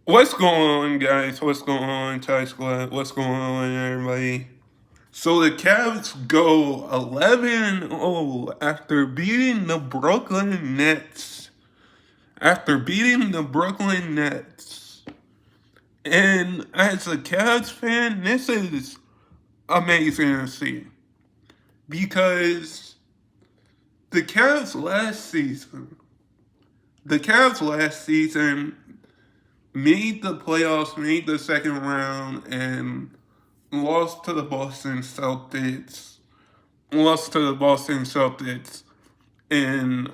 What's going on, guys? What's going on, Thai Squad? What's going on, everybody? So the Cavs go 11-0 after beating the Brooklyn Nets. After beating the Brooklyn Nets. And as a Cavs fan, this is amazing to see. Because the Cavs last season made the playoffs, made the second round, and lost to the Boston Celtics. Lost to the Boston Celtics and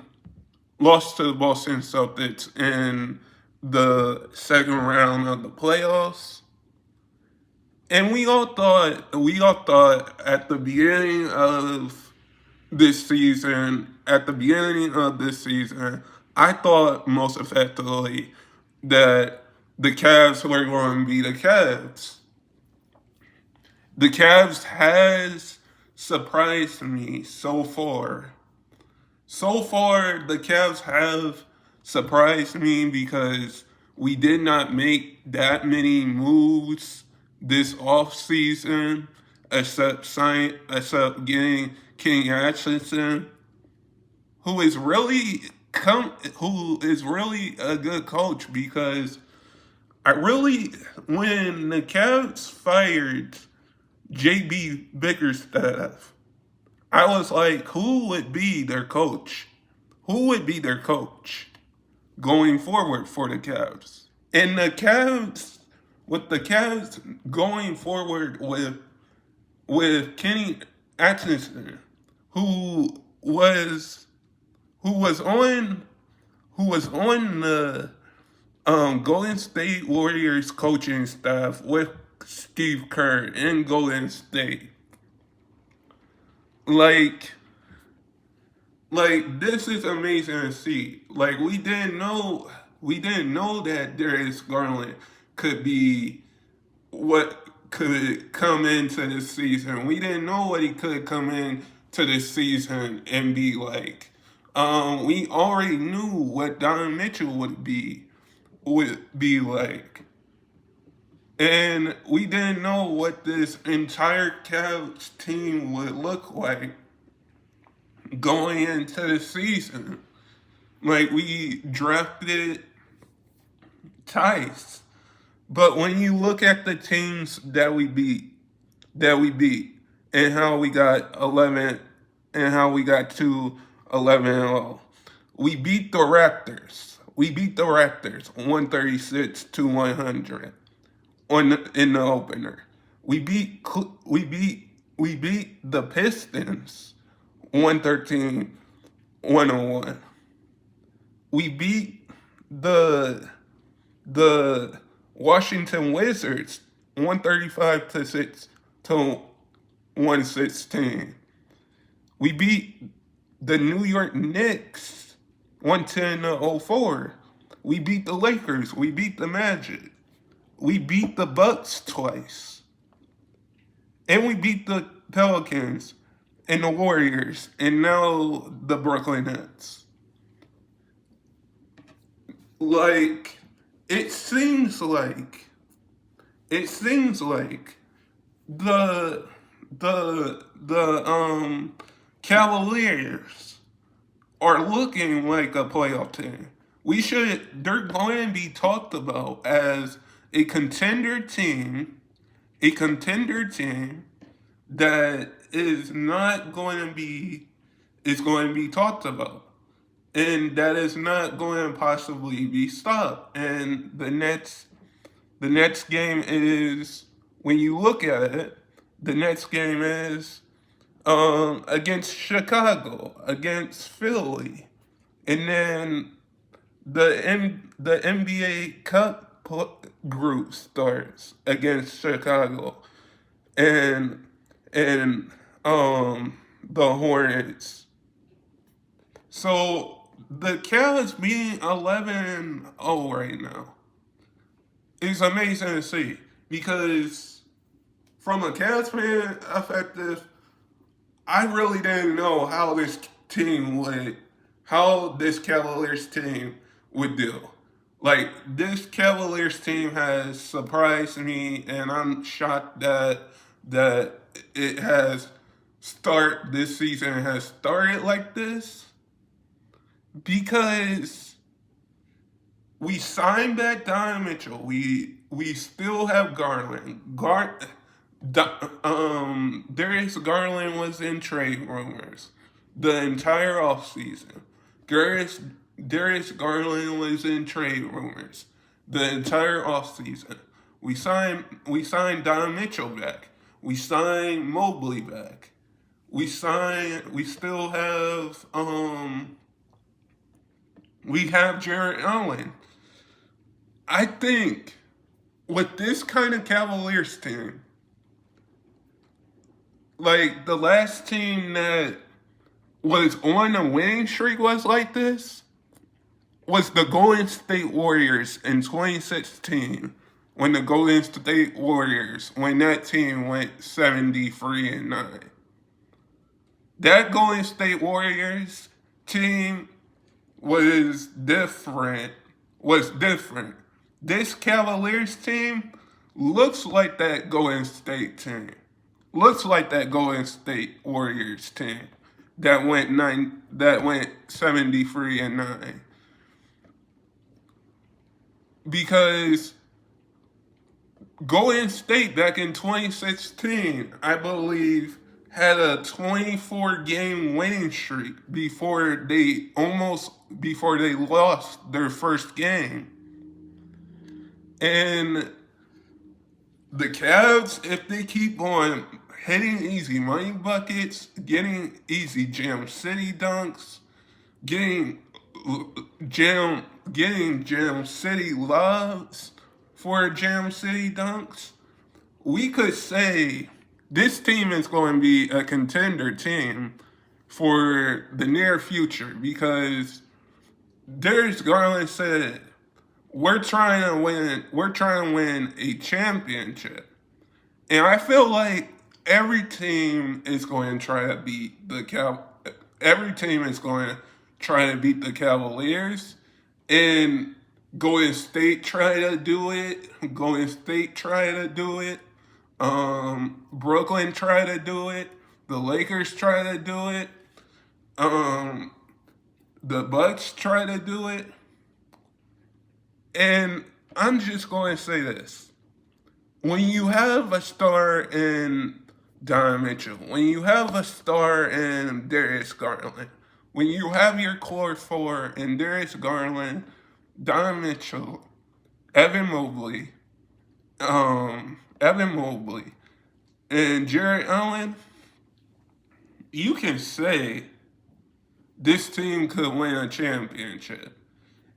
lost to the Boston Celtics in the second round of the playoffs. And we all thought at the beginning of this season, I thought most effectively that the Cavs were going to be the Cavs. The Cavs has surprised me so far. So far, the Cavs have surprised me because we did not make that many moves this offseason except getting Kenny Atkinson, who is really a good coach because when the Cavs fired JB Bickerstaff, I was like, who would be their coach? Who would be their coach going forward for the Cavs? And with the Cavs going forward with Kenny Atkinson, who was who was on the Golden State Warriors coaching staff with Steve Kerr in Golden State. Like, this is amazing to see. Like we didn't know that Darius Garland could be what could come into this season. We didn't know what he could come in to this season and be like. We already knew what Don Mitchell would be like. And we didn't know what this entire Cavs team would look like going into the season. Like, we drafted Tice. But when you look at the teams that we beat, and how we got 11, and how we got to 11-0, we beat the Raptors. We beat the Raptors 136-100 in the opener. We beat the Pistons 113-101. We beat the Washington Wizards 135-116. We beat the New York Knicks 110-04. We beat the Lakers. We beat the Magic. We beat the Bucks twice. And we beat the Pelicans and the Warriors and now the Brooklyn Nets. Like, it seems like the the Cavaliers are looking like a playoff team. They're going to be talked about as a contender team, that is going to be talked about, and that is not going to possibly be stopped. And the next game is, when you look at it, the next game is against Chicago, against Philly, and then the NBA Cup group starts against Chicago, and the Hornets. So the Cavs being 11-0 right now is amazing to see because from a Cavs fan perspective, I really didn't know how this Cavaliers team would do. Like, this Cavaliers team has surprised me, and I'm shocked that it has this season has started like this, because we signed back Donovan Mitchell. We still have Garland. Darius Garland was in trade rumors the entire offseason. Darius Darius Garland was in trade rumors the entire offseason. We signed Don Mitchell back. We signed Mobley back. We still have we have Jarrett Allen. I think with this kind of Cavaliers team, like the last team that was on a winning streak was like this, was the Golden State Warriors in 2016, when the Golden State Warriors, when that team went 73-9. That Golden State Warriors team was different. This Cavaliers team looks like that Golden State team. Looks like that Golden State Warriors team that went 73-9. Because Golden State back in 2016, I believe, had a 24-game winning streak before they lost their first game. And the Cavs, if they keep on hitting easy money buckets, getting easy Jam City dunks, getting Jam City loves for Jam City dunks, we could say this team is going to be a contender team for the near future, because Darius Garland said, we're trying to win a championship. And I feel like every team is going to try to beat every team is going to try to beat the Cavaliers, and Golden State try to do it. Brooklyn try to do it. The Lakers try to do it. The Bucks try to do it. And I'm just going to say this. When you have a star in Don Mitchell, when you have a star in Darius Garland, when you have your core four in Darius Garland, Don Mitchell, Evan Mobley, and Jarrett Allen, you can say this team could win a championship.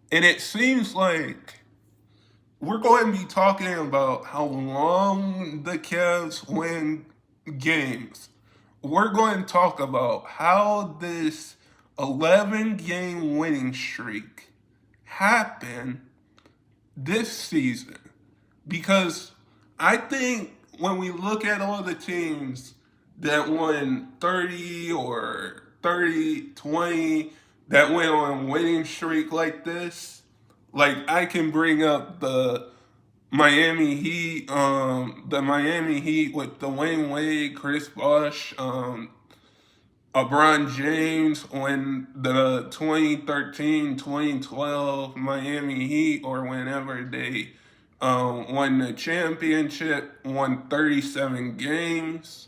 And it seems like we're going to be talking about how long the Cavs win games. We're going to talk about how this 11-game winning streak happened this season. Because I think when we look at all the teams that won 30 or 30, 20, that went on a winning streak like this, like I can bring up the Miami Heat with Dwayne Wade, Chris Bosh, LeBron James, when the 2013-2012 Miami Heat, or whenever they won the championship, won 37 games.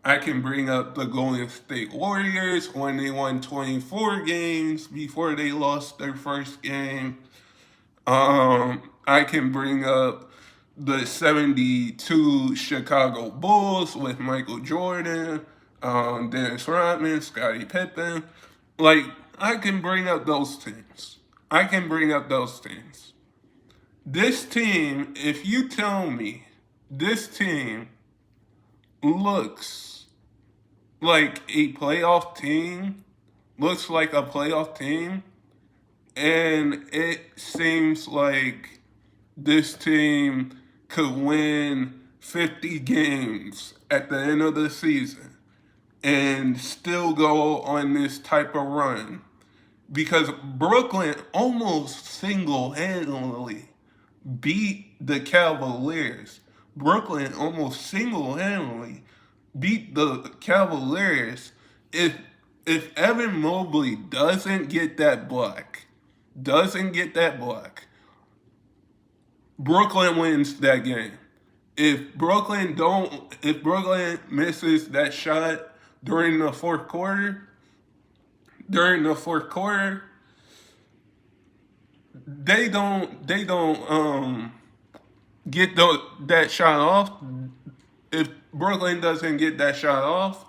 I can bring up the Golden State Warriors when they won 24 games before they lost their first game. I can bring up the 72 Chicago Bulls with Michael Jordan, Dennis Rodman, Scottie Pippen. Like, I can bring up those teams. This team, if you tell me this team looks like a playoff team, and it seems like this team could win 50 games at the end of the season and still go on this type of run, because Brooklyn almost single-handedly beat the Cavaliers. Brooklyn almost single-handedly beat the Cavaliers. If Evan Mobley doesn't get that block, Brooklyn wins that game. If Brooklyn misses that shot during the fourth quarter, during the fourth quarter, they don't get that shot off. If Brooklyn doesn't get that shot off,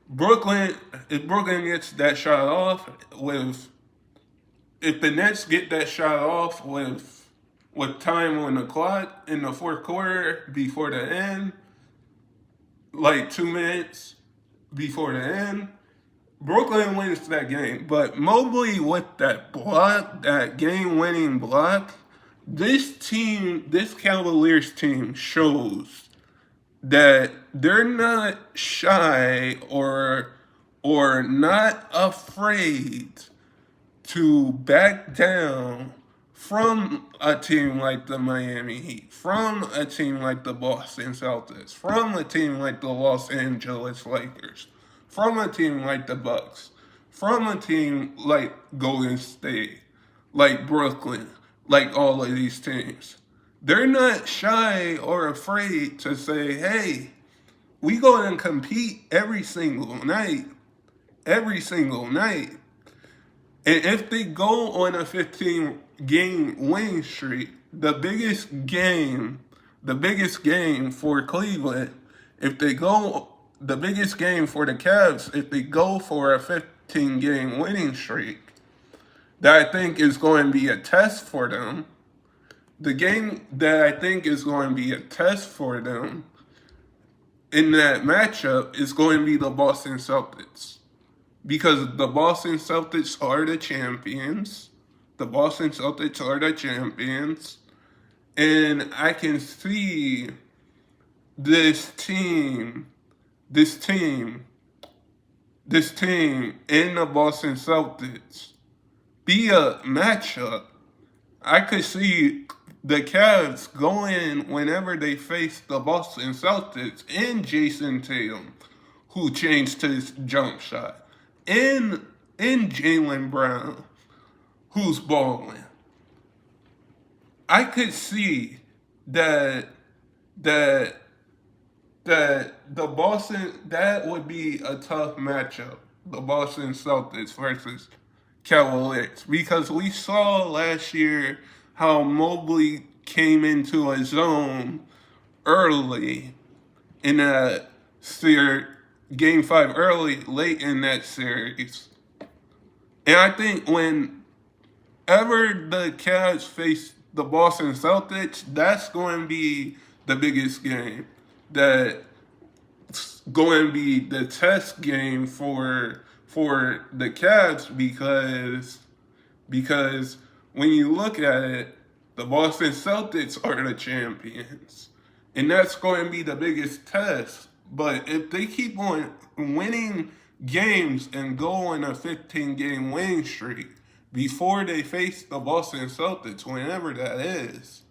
Brooklyn if Brooklyn gets that shot off with if the Nets get that shot off with time on the clock in the fourth quarter before the end, like 2 minutes before the end, Brooklyn wins that game. But Mobley with that block, that game winning block, this Cavaliers team shows that they're not shy or not afraid to back down from a team like the Miami Heat, from a team like the Boston Celtics, from a team like the Los Angeles Lakers, from a team like the Bucks, from a team like Golden State, like Brooklyn, like all of these teams. They're not shy or afraid to say, hey, we go and compete every single night. And if they go on a 15-game winning streak, the biggest game for Cleveland, the biggest game for the Cavs, if they go for a 15-game winning streak, that I think is going to be a test for them. The game that I think is going to be a test for them in that matchup is going to be the Boston Celtics. Because the Boston Celtics are the champions. The Boston Celtics are the champions. And I can see this team in the Boston Celtics be a matchup. I could see the Cavs going whenever they face the Boston Celtics and Jason Tatum, who changed his jump shot, in Jaylen Brown, who's balling. I could see that that would be a tough matchup, the Boston Celtics versus Cavaliers, because we saw last year how Mobley came into a zone early in that series, Game 5 early, late in that series. And I think whenever the Cavs face the Boston Celtics, that's going to be the biggest game. That's going to be the test game for the Cavs because when you look at it, the Boston Celtics are the champions. And that's going to be the biggest test. But if they keep on winning games and go on a 15-game winning streak before they face the Boston Celtics, whenever that is,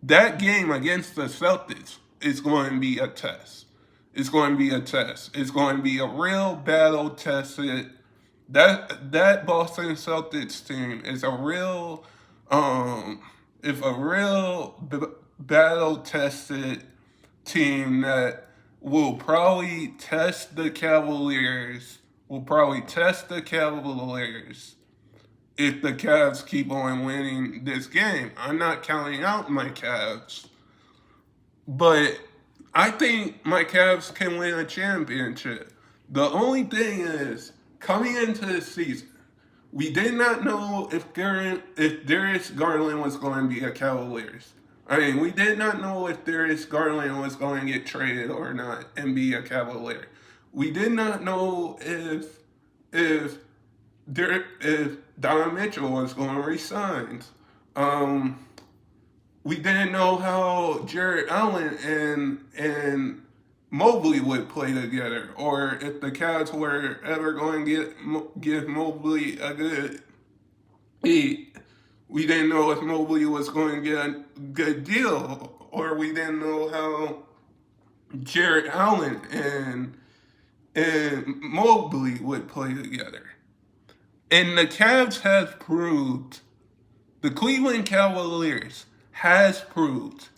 that game against the Celtics is going to be a test. It's going to be a test. It's going to be a real battle tested. That Boston Celtics team is a real battle tested team that will probably test the Cavaliers. If the Cavs keep on winning this game. I'm not counting out my Cavs, but I think my Cavs can win a championship. The only thing is, coming into this season, we did not know if Darius Garland was going to be a Cavaliers. I mean, we did not know if Darius Garland was going to get traded or not and be a Cavalier. We did not know if Donovan Mitchell was going to resign. We didn't know how Jared Allen and Mobley would play together, or if the Cavs were ever going to give Mobley a good beat, we didn't know if Mobley was going to get a good deal, or we didn't know how Jared Allen and Mobley would play together. And the Cavs have proved, the Cleveland Cavaliers has proved,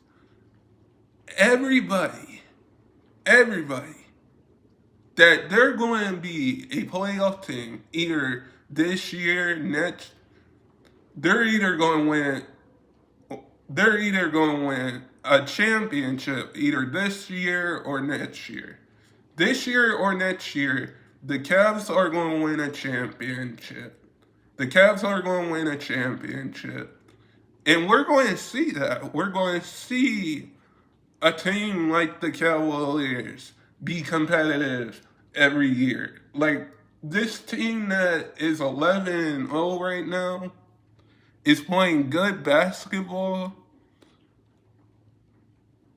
everybody, everybody, that they're going to be a playoff team either this year, next. They're either going to win. They're either going to win a championship either this year or next year. This year or next year, the Cavs are going to win a championship. The Cavs are going to win a championship. And we're going to see that. We're going to see a team like the Cavaliers be competitive every year. Like this team that is 11-0 right now is playing good basketball.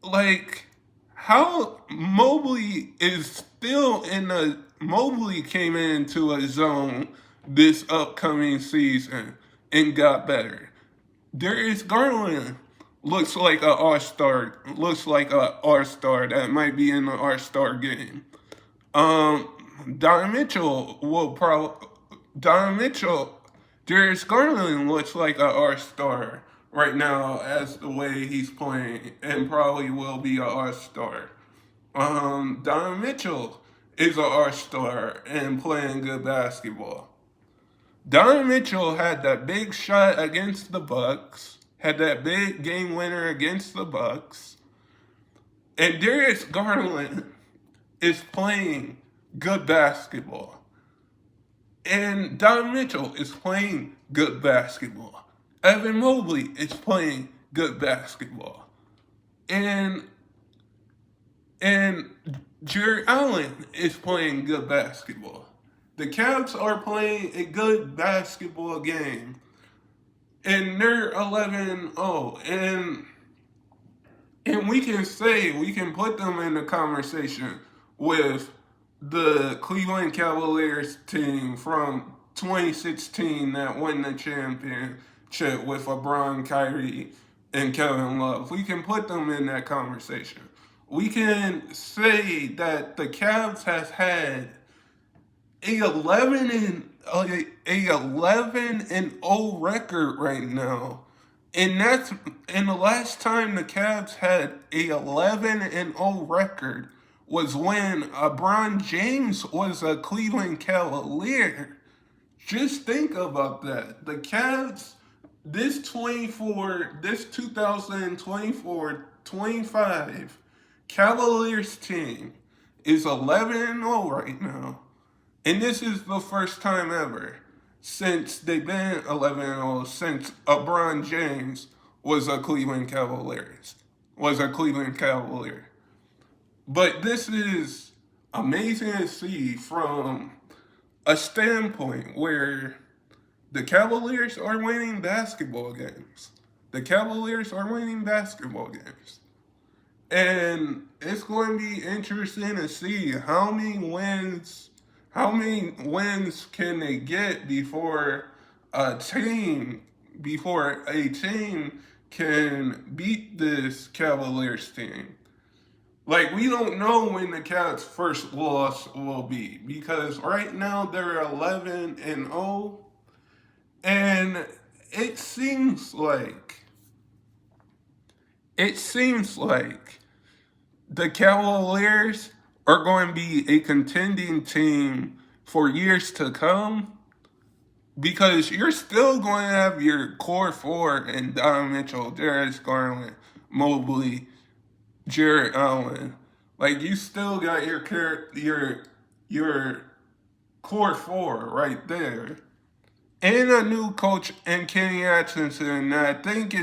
Like how Mobley is still in the Mobley came into a zone this upcoming season and got better. Darius Garland looks like an all-star. Looks like an all-star that might be in the all-star game. Don Mitchell will probably. Don Mitchell, Darius Garland looks like an all-star right now as the way he's playing, and probably will be an all-star. Don Mitchell is an all-star and playing good basketball. Donovan Mitchell had that big shot against the Bucks, had that big game winner against the Bucks, and Darius Garland is playing good basketball. And Donovan Mitchell is playing good basketball. Evan Mobley is playing good basketball. And Jared Allen is playing good basketball. The Cavs are playing a good basketball game. And they're 11-0. And we can put them in the conversation with the Cleveland Cavaliers team from 2016 that won the championship with LeBron, Kyrie, and Kevin Love. We can put them in that conversation. We can say that the Cavs has had a 11-0 record right now. And the last time the Cavs had a 11-0 record was when LeBron James was a Cleveland Cavalier. Just think about that. The Cavs, this 2024-25 Cavaliers team is 11-0 right now. And this is the first time ever since they've been 11-0 since LeBron James was a Cleveland Cavalier. But this is amazing to see from a standpoint where the Cavaliers are winning basketball games. The Cavaliers are winning basketball games. And it's going to be interesting to see how many wins can they get before a team can beat this Cavaliers team. Like, we don't know when the Cavs' first loss will be because right now they're 11-0, and it seems like the Cavaliers are going to be a contending team for years to come because you're still going to have your core four and Donovan Mitchell, Darius Garland, Mobley, Jared Allen. Like, you still got your core four right there. And a new coach in Kenny Atkinson that I think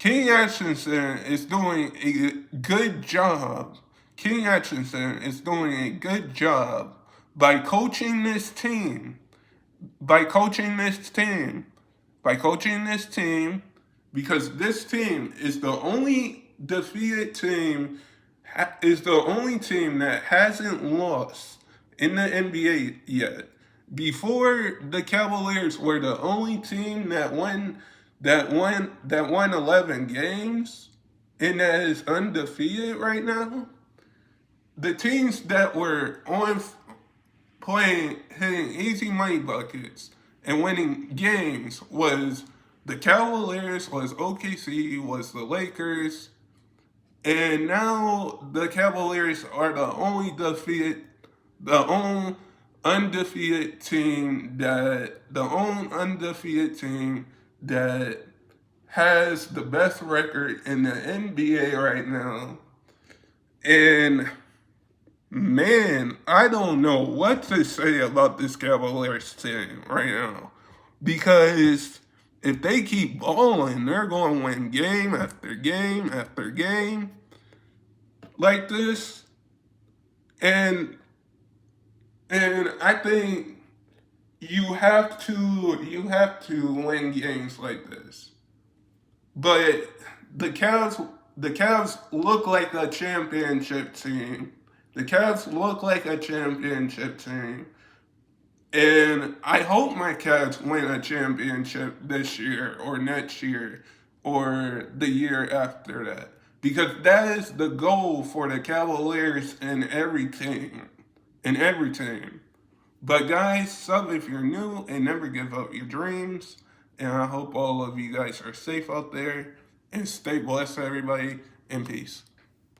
Kenny Atkinson is doing a good job. Kenny Atkinson is doing a good job by coaching this team. Because this team is the only defeated team is the only team that hasn't lost in the NBA yet. Before, the Cavaliers were the only team that won 11 games and that is undefeated right now. The teams that were on playing hitting easy money buckets and winning games was the Cavaliers, was OKC, was the Lakers, and now the Cavaliers are the only undefeated team that has the best record in the NBA right now. And man, I don't know what to say about this Cavaliers team right now. Because if they keep balling, they're going to win game after game after game like this. And I think you have to win games like this. But the Cavs look like a championship team. The Cavs look like a championship team. And I hope my Cavs win a championship this year or next year or the year after that. Because that is the goal for the Cavaliers and every team. In every team. But guys, sub if you're new and never give up your dreams. And I hope all of you guys are safe out there and stay blessed, everybody, and peace.